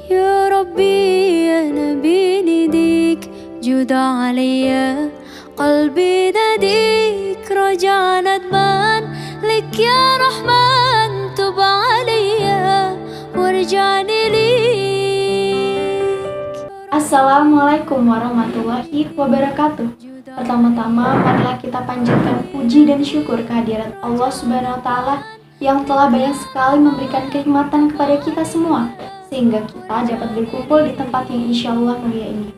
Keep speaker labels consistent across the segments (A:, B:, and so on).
A: يا ربي أنا بنديك جود عليا قلبي ناديك رجع ندمان لك يا رحمن تب عليا وارجعني ليك.
B: Assalamualaikum warahmatullahi wabarakatuh. Pertama-tama marilah kita panjatkan puji dan syukur kehadirat Allah Subhanahu wa Ta'ala yang telah banyak sekali memberikan kenikmatan kepada kita semua, sehingga kita dapat berkumpul di tempat yang insya Allah mulia ini.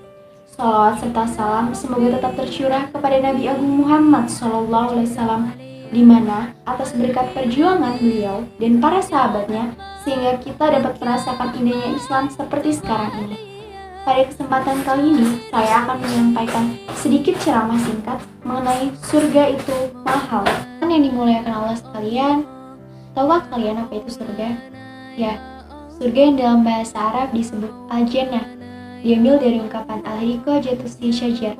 B: Salawat serta salam semoga tetap tercurah kepada Nabi Agung Muhammad SAW, di mana atas berkat perjuangan beliau dan para sahabatnya, sehingga kita dapat merasakan indahnya Islam seperti sekarang ini. Pada kesempatan kali ini, saya akan menyampaikan sedikit ceramah singkat mengenai surga itu mahal. Yang dimuliakan Allah sekalian, tahukah kalian apa itu surga? Ya, surga yang dalam bahasa Arab disebut al-jannah, diambil dari ungkapan al-hiqajatus syajar,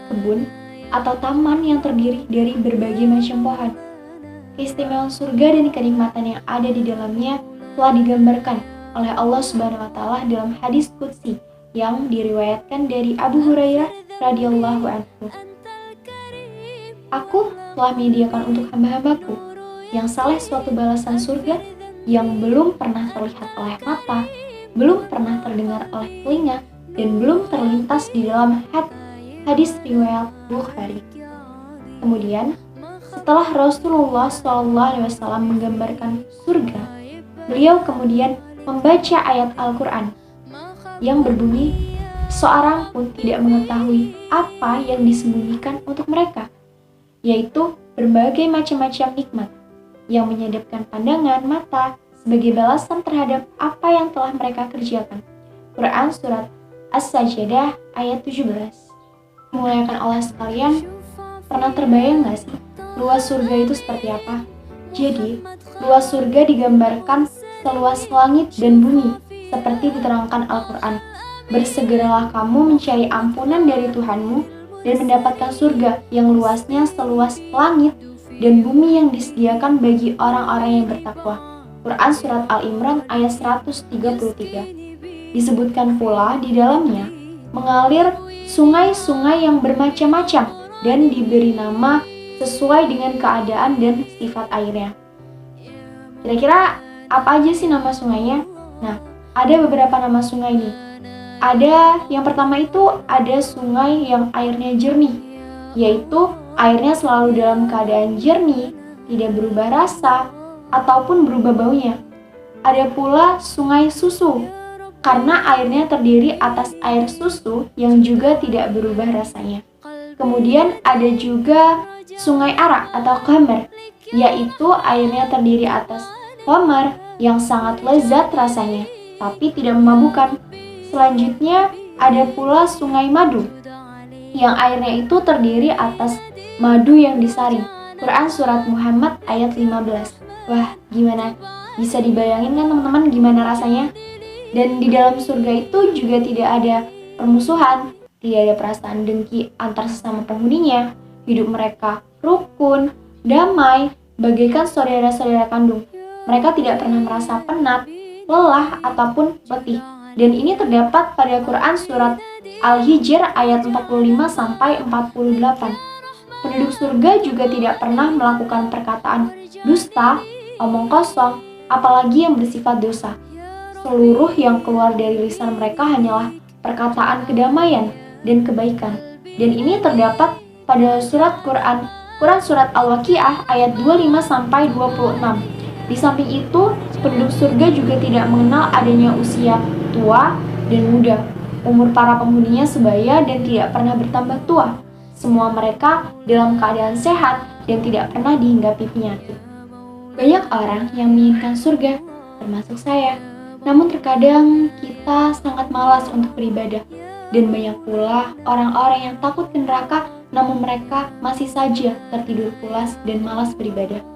B: kebun atau taman yang terdiri dari berbagai macam pohon. Keistimewaan surga dan kenikmatan yang ada di dalamnya telah digambarkan oleh Allah Subhanahu wa Ta'ala dalam hadis qudsi yang diriwayatkan dari Abu Hurairah radhiyallahu anhu. Aku telah menyediakan untuk hamba-hambaku yang saleh suatu balasan surga yang belum pernah terlihat oleh mata, belum pernah terdengar oleh telinga, dan belum terlintas di dalam hadis riwayat Bukhari. Kemudian, setelah Rasulullah SAW menggambarkan surga, beliau kemudian membaca ayat Al-Quran yang berbunyi, seorang pun tidak mengetahui apa yang disembunyikan untuk mereka, yaitu berbagai macam-macam nikmat yang menyedapkan pandangan mata sebagai balasan terhadap apa yang telah mereka kerjakan. Quran Surat As-Sajdah ayat 17. Memuliakan Allah sekalian, pernah terbayang gak sih luas surga itu seperti apa? Jadi, luas surga digambarkan seluas langit dan bumi, seperti diterangkan Al-Quran. Bersegeralah kamu mencari ampunan dari Tuhanmu dan mendapatkan surga yang luasnya seluas langit dan bumi yang disediakan bagi orang-orang yang bertakwa. Quran Surat Al-Imran ayat 133. Disebutkan pula di dalamnya mengalir sungai-sungai yang bermacam-macam dan diberi nama sesuai dengan keadaan dan sifat airnya. Kira-kira apa aja sih nama sungainya? Nah, ada beberapa nama sungai nih. Ada yang pertama itu ada sungai yang airnya jernih, yaitu airnya selalu dalam keadaan jernih, tidak berubah rasa ataupun berubah baunya. Ada pula sungai susu, karena airnya terdiri atas air susu yang juga tidak berubah rasanya. Kemudian ada juga sungai arak atau khamar, yaitu airnya terdiri atas khamar yang sangat lezat rasanya, tapi tidak memabukkan. Selanjutnya ada pula sungai madu, yang airnya itu terdiri atas madu yang disaring. Quran Surat Muhammad ayat 15. Wah, gimana? Bisa dibayangin kan teman-teman gimana rasanya? Dan di dalam surga itu juga tidak ada permusuhan, tidak ada perasaan dengki antar sesama penghuninya. Hidup mereka rukun, damai, bagaikan saudara-saudara kandung. Mereka tidak pernah merasa penat, lelah, ataupun letih. Dan ini terdapat pada Quran Surat Al-Hijr ayat 45-48. Penduduk surga juga tidak pernah melakukan perkataan dusta, omong kosong, apalagi yang bersifat dosa. Seluruh yang keluar dari lisan mereka hanyalah perkataan kedamaian dan kebaikan. Dan ini terdapat pada Quran Surat Al-Waqiah ayat 25-26. Di samping itu, penduduk surga juga tidak mengenal adanya usia tua dan muda. Umur para penghuninya sebaya dan tidak pernah bertambah tua. Semua mereka dalam keadaan sehat dan tidak pernah dihinggapi penyakit. Banyak orang yang menginginkan surga, termasuk saya. Namun terkadang kita sangat malas untuk beribadah. Dan banyak pula orang-orang yang takut ke neraka, namun mereka masih saja tertidur pulas dan malas beribadah.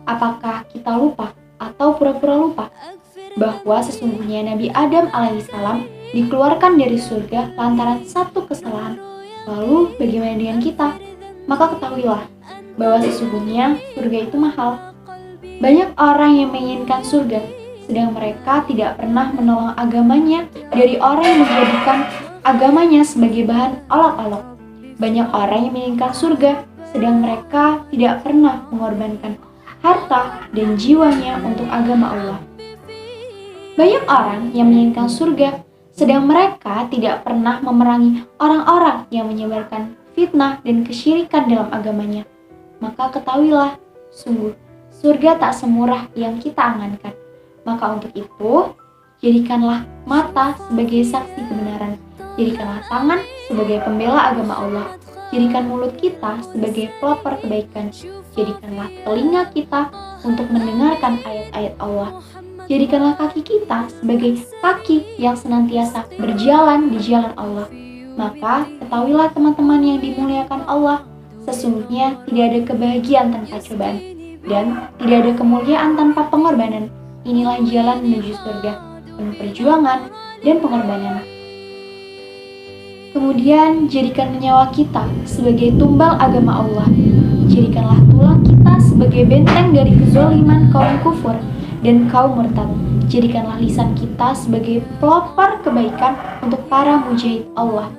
B: Apakah kita lupa atau pura-pura lupa bahwa sesungguhnya Nabi Adam alaihissalam dikeluarkan dari surga lantaran satu kesalahan? Lalu bagaimana dengan kita? Maka ketahuilah bahwa sesungguhnya surga itu mahal. Banyak orang yang menginginkan surga, sedang mereka tidak pernah menolong agamanya dari orang yang menjadikan agamanya sebagai bahan olok-olok. Banyak orang yang menginginkan surga, sedang mereka tidak pernah mengorbankan harta dan jiwanya untuk agama Allah. Banyak orang yang menginginkan surga, sedang mereka tidak pernah memerangi orang-orang yang menyebarkan fitnah dan kesyirikan dalam agamanya. Maka ketahuilah, sungguh surga tak semurah yang kita angankan. Maka untuk itu, jadikanlah mata sebagai saksi kebenaran, jadikanlah tangan sebagai pembela agama Allah, jadikan mulut kita sebagai pelopor kebaikan, jadikanlah telinga kita untuk mendengarkan ayat-ayat Allah, jadikanlah kaki kita sebagai kaki yang senantiasa berjalan di jalan Allah. Maka ketahuilah teman-teman yang dimuliakan Allah, sesungguhnya tidak ada kebahagiaan tanpa cobaan, dan tidak ada kemuliaan tanpa pengorbanan. Inilah jalan menuju surga, penuh perjuangan dan pengorbanan. Kemudian jadikan nyawa kita sebagai tumbal agama Allah. Jadikanlah tulang kita sebagai benteng dari kezaliman kaum kufur dan kaum murtad. Jadikanlah lisan kita sebagai pelopor kebaikan untuk para mujahid Allah.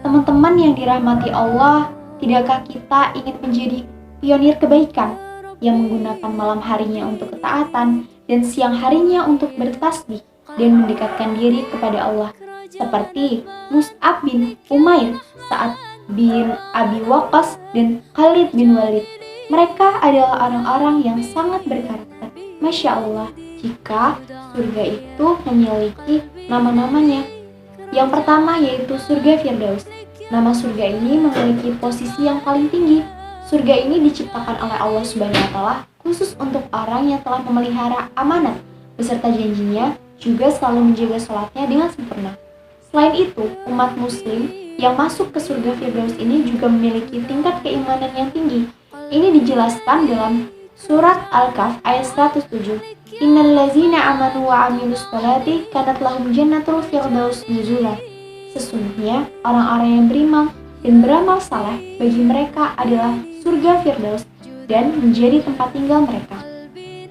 B: Teman-teman yang dirahmati Allah, tidakkah kita ingin menjadi pionir kebaikan yang menggunakan malam harinya untuk ketaatan dan siang harinya untuk bertasbih dan mendekatkan diri kepada Allah, seperti Mus'ab bin Umair, Sa'ad bin Abi Waqqas, dan Khalid bin Walid. Mereka adalah orang-orang yang sangat berkarakter. Masya Allah, jika surga itu memiliki nama-namanya. Yang pertama yaitu surga Firdaus. Nama surga ini memiliki posisi yang paling tinggi. Surga ini diciptakan oleh Allah Subhanahu wa Ta'ala khusus untuk orang yang telah memelihara amanat beserta janjinya, juga selalu menjaga sholatnya dengan sempurna. Selain itu, umat muslim yang masuk ke surga Firdaus ini juga memiliki tingkat keimanan yang tinggi. Ini dijelaskan dalam Surat Al-Kahf ayat 107. Innal ladzina amanu wa 'amilus sholati kanat lahum jannatul firdaus nuzula. Sesungguhnya orang-orang yang beriman dan beramal saleh, bagi mereka adalah surga Firdaus dan menjadi tempat tinggal mereka.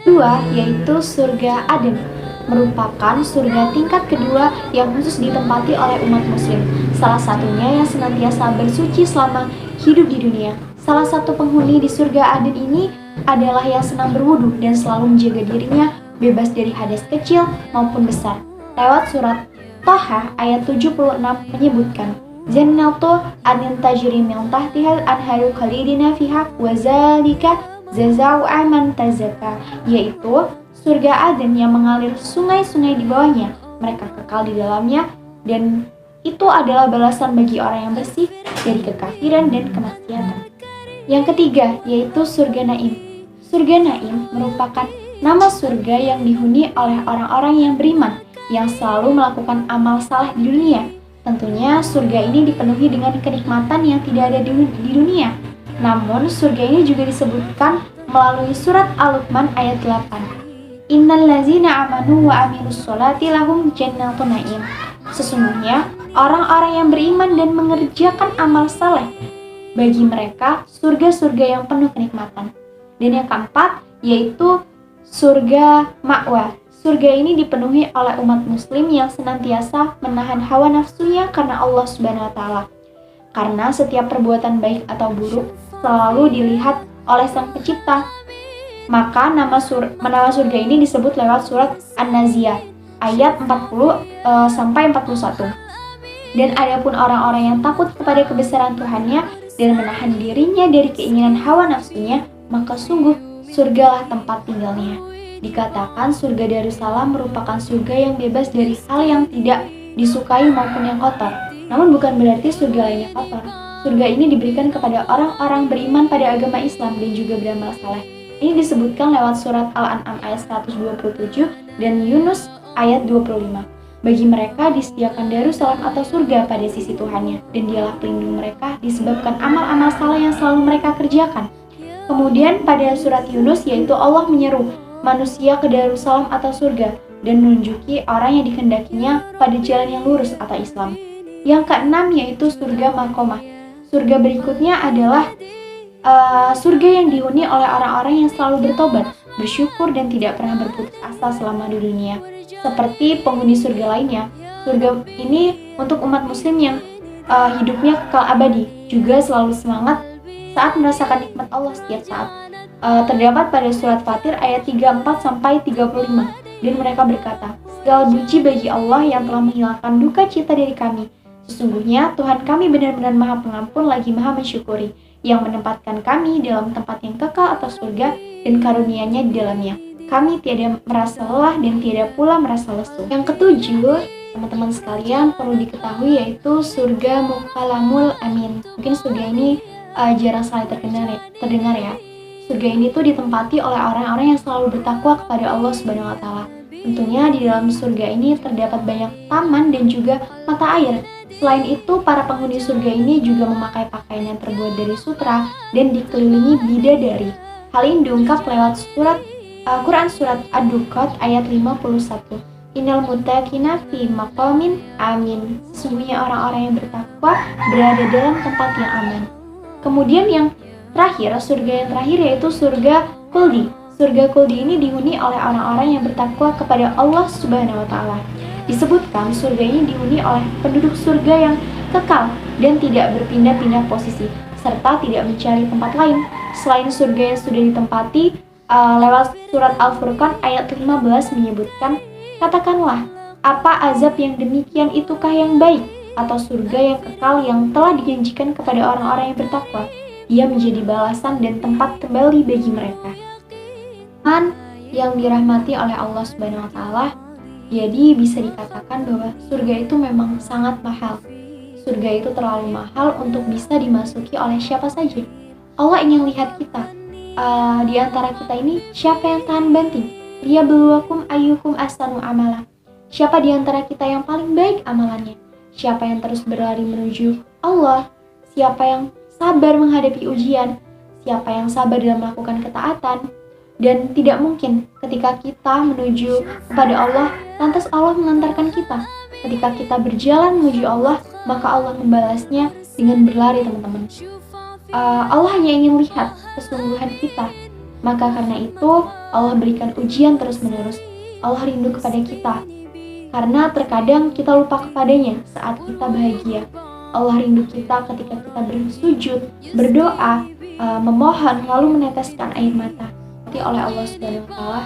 B: Dua, yaitu surga Aden, merupakan surga tingkat kedua yang khusus ditempati oleh umat muslim. Salah satunya yang senantiasa bersuci selama hidup di dunia. Salah satu penghuni di surga Aden ini adalah yang senang berwudu dan selalu menjaga dirinya bebas dari hadas kecil maupun besar. Lewat surat Thaha ayat 76 menyebutkan, Jannatu adnin tajri min tahtihal anharu khalidina fiha wa zalika jazaa'u man tazakka, yaitu surga Aden yang mengalir sungai-sungai di bawahnya. Mereka kekal di dalamnya dan itu adalah balasan bagi orang yang bersih dari kekafiran dan kemaksiatan. Yang ketiga yaitu surga Naim. Surga Naim merupakan nama surga yang dihuni oleh orang-orang yang beriman, yang selalu melakukan amal saleh di dunia. Tentunya surga ini dipenuhi dengan kenikmatan yang tidak ada di dunia. Namun surga ini juga disebutkan melalui surat Al-Luqman ayat 8. Innal ladzina amanu wa 'amilus sholati lahum jannatun na'im. Sesungguhnya orang-orang yang beriman dan mengerjakan amal saleh, bagi mereka surga-surga yang penuh kenikmatan. Dan yang keempat yaitu surga Ma'wa. Surga ini dipenuhi oleh umat muslim yang senantiasa menahan hawa nafsunya karena Allah Subhanahu wa Ta'ala. Karena setiap perbuatan baik atau buruk selalu dilihat oleh Sang Pencipta. Maka nama surga ini disebut lewat surat An-Naziyah ayat 40 sampai 41. Dan adapun orang-orang yang takut kepada kebesaran Tuhannya dan menahan dirinya dari keinginan hawa nafsunya, maka sungguh surgalah tempat tinggalnya. Dikatakan surga Darussalam merupakan surga yang bebas dari hal yang tidak disukai maupun yang kotor. Namun bukan berarti surga lainnya kotor. Surga ini diberikan kepada orang-orang beriman pada agama Islam dan juga beramal saleh. Ini disebutkan lewat surat Al-An'am ayat 127 dan Yunus ayat 25. Bagi mereka disediakan Darussalam atau surga pada sisi Tuhannya, dan dialah pelindung mereka disebabkan amal-amal saleh yang selalu mereka kerjakan. Kemudian pada surat Yunus yaitu Allah menyeru manusia ke Darussalam atau surga dan menunjuki orang yang dikehendakinya pada jalan yang lurus atau Islam. Yang keenam yaitu surga Maqamah. Surga berikutnya adalah surga yang dihuni oleh orang-orang yang selalu bertobat, bersyukur dan tidak pernah berputus asa selama di dunia. Seperti penghuni surga lainnya, surga ini untuk umat muslim yang hidupnya kekal abadi, juga selalu semangat saat merasakan nikmat Allah setiap saat. Terdapat pada surat Fatir ayat 34-35, dan mereka berkata, segala puji bagi Allah yang telah menghilangkan duka cita dari kami. Sesungguhnya Tuhan kami benar-benar Maha Pengampun lagi Maha Mensyukuri, yang menempatkan kami dalam tempat yang kekal atau surga dan karunia-Nya di dalamnya. Kami tiada merasa lelah dan tiada pula merasa lesu. Yang ketujuh, teman-teman sekalian perlu diketahui yaitu surga Mukalamul Amin. Mungkin surga ini jarang sekali terdengar ya. Surga ini tuh ditempati oleh orang-orang yang selalu bertakwa kepada Allah Subhanahu wa taala. Tentunya di dalam surga ini terdapat banyak taman dan juga mata air. Selain itu, para penghuni surga ini juga memakai pakaian yang terbuat dari sutra dan dikelilingi bidadari. Hal ini diungkap lewat Quran surat Ad-Dukhat ayat 51. Innal muttaqina fi maqamin amin. Sesungguhnya orang-orang yang bertakwa berada dalam tempat yang aman. Kemudian yang terakhir, surga yang terakhir yaitu surga Khuldi. Surga Khuldi ini dihuni oleh orang-orang yang bertakwa kepada Allah Subhanahu wa taala. Disebutkan surga ini dihuni oleh penduduk surga yang kekal dan tidak berpindah-pindah posisi, serta tidak mencari tempat lain selain surga yang sudah ditempati. Lewat surat Al-Furqan ayat 15 menyebutkan, katakanlah, apa azab yang demikian itukah yang baik, atau surga yang kekal yang telah dijanjikan kepada orang-orang yang bertakwa? Ia menjadi balasan dan tempat kembali bagi mereka. Yang dirahmati oleh Allah Subhanahu wa taala, jadi bisa dikatakan bahwa surga itu memang sangat mahal. Surga itu terlalu mahal untuk bisa dimasuki oleh siapa saja. Allah ingin lihat kita. Di antara kita ini siapa yang tahan banting? Liyabluwakum ayyukum ahsanu amala. Siapa di antara kita yang paling baik amalannya? Siapa yang terus berlari menuju Allah? Siapa yang sabar menghadapi ujian? Siapa yang sabar dalam melakukan ketaatan? Dan tidak mungkin ketika kita menuju kepada Allah, lantas Allah mengantarkan kita. Ketika kita berjalan menuju Allah, maka Allah membalasnya dengan berlari, teman-teman. Allah hanya ingin lihat kesungguhan kita. Maka karena itu, Allah berikan ujian terus-menerus. Allah rindu kepada kita. Karena terkadang kita lupa kepadanya saat kita bahagia. Allah rindu kita ketika kita bersujud, berdoa, memohon, lalu meneteskan air mata. Oleh Allah Subhanahu wa taala,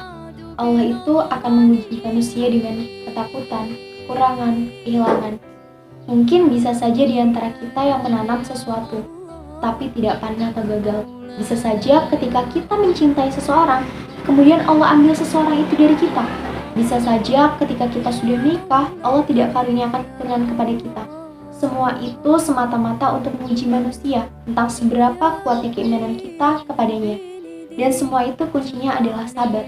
B: Allah itu akan menguji manusia dengan ketakutan, kekurangan, kehilangan. Mungkin bisa saja di antara kita yang menanam sesuatu, tapi tidak panen atau gagal. Bisa saja ketika kita mencintai seseorang, kemudian Allah ambil seseorang itu dari kita. Bisa saja ketika kita sudah menikah, Allah tidak karuniakan keturunan kepada kita. Semua itu semata-mata untuk menguji manusia tentang seberapa kuatnya keimanan kita kepadanya. Dan semua itu kuncinya adalah sabar.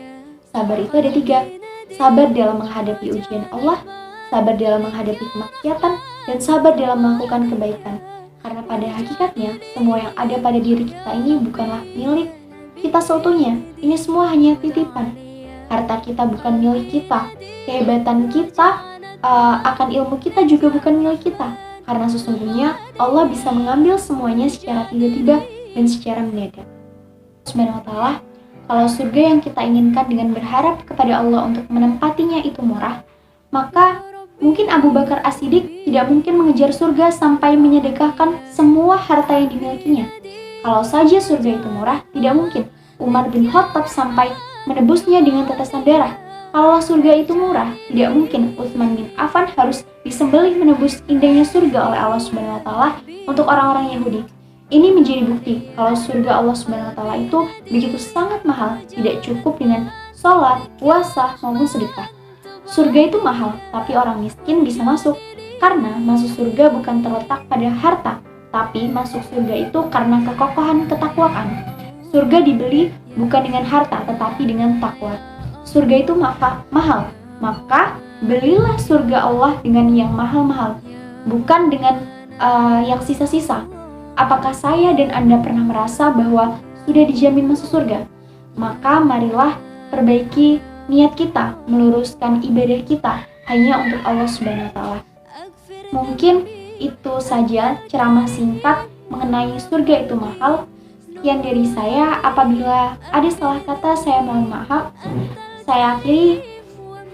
B: Sabar itu ada 3. Sabar dalam menghadapi ujian Allah, sabar dalam menghadapi kemaksiatan, dan sabar dalam melakukan kebaikan. Karena pada hakikatnya, semua yang ada pada diri kita ini bukanlah milik kita seutuhnya. Ini semua hanya titipan. Harta kita bukan milik kita. Kehebatan kita akan ilmu kita juga bukan milik kita. Karena sesungguhnya Allah bisa mengambil semuanya secara tiba-tiba dan secara mendadak. Subhanahu wa ta'ala, kalau surga yang kita inginkan dengan berharap kepada Allah untuk menempatinya itu murah, maka mungkin Abu Bakar As-Siddiq tidak mungkin mengejar surga sampai menyedekahkan semua harta yang dimilikinya. Kalau saja surga itu murah, tidak mungkin Umar bin Khattab sampai menebusnya dengan tetesan darah. Kalau surga itu murah, tidak mungkin Utsman bin Affan harus disembelih menebus indahnya surga oleh Allah Subhanahu wa taala untuk orang-orang Yahudi. Ini menjadi bukti kalau surga Allah Subhanahu wa taala itu begitu sangat mahal, tidak cukup dengan sholat, puasa, maupun sedekah. Surga itu mahal, tapi orang miskin bisa masuk. Karena masuk surga bukan terletak pada harta, tapi masuk surga itu karena kekokohan ketakwaan. Surga dibeli bukan dengan harta, tetapi dengan takwa. Surga itu mahal, maka belilah surga Allah dengan yang mahal-mahal, bukan dengan yang sisa-sisa. Apakah saya dan Anda pernah merasa bahwa sudah dijamin masuk surga? Maka marilah perbaiki niat kita, meluruskan ibadah kita hanya untuk Allah Subhanahu wa taala. Mungkin itu saja ceramah singkat mengenai surga itu mahal. sekian dari saya. Apabila ada salah kata, saya mohon maaf. Saya akhiri.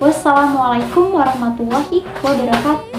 B: Wassalamualaikum warahmatullahi wabarakatuh.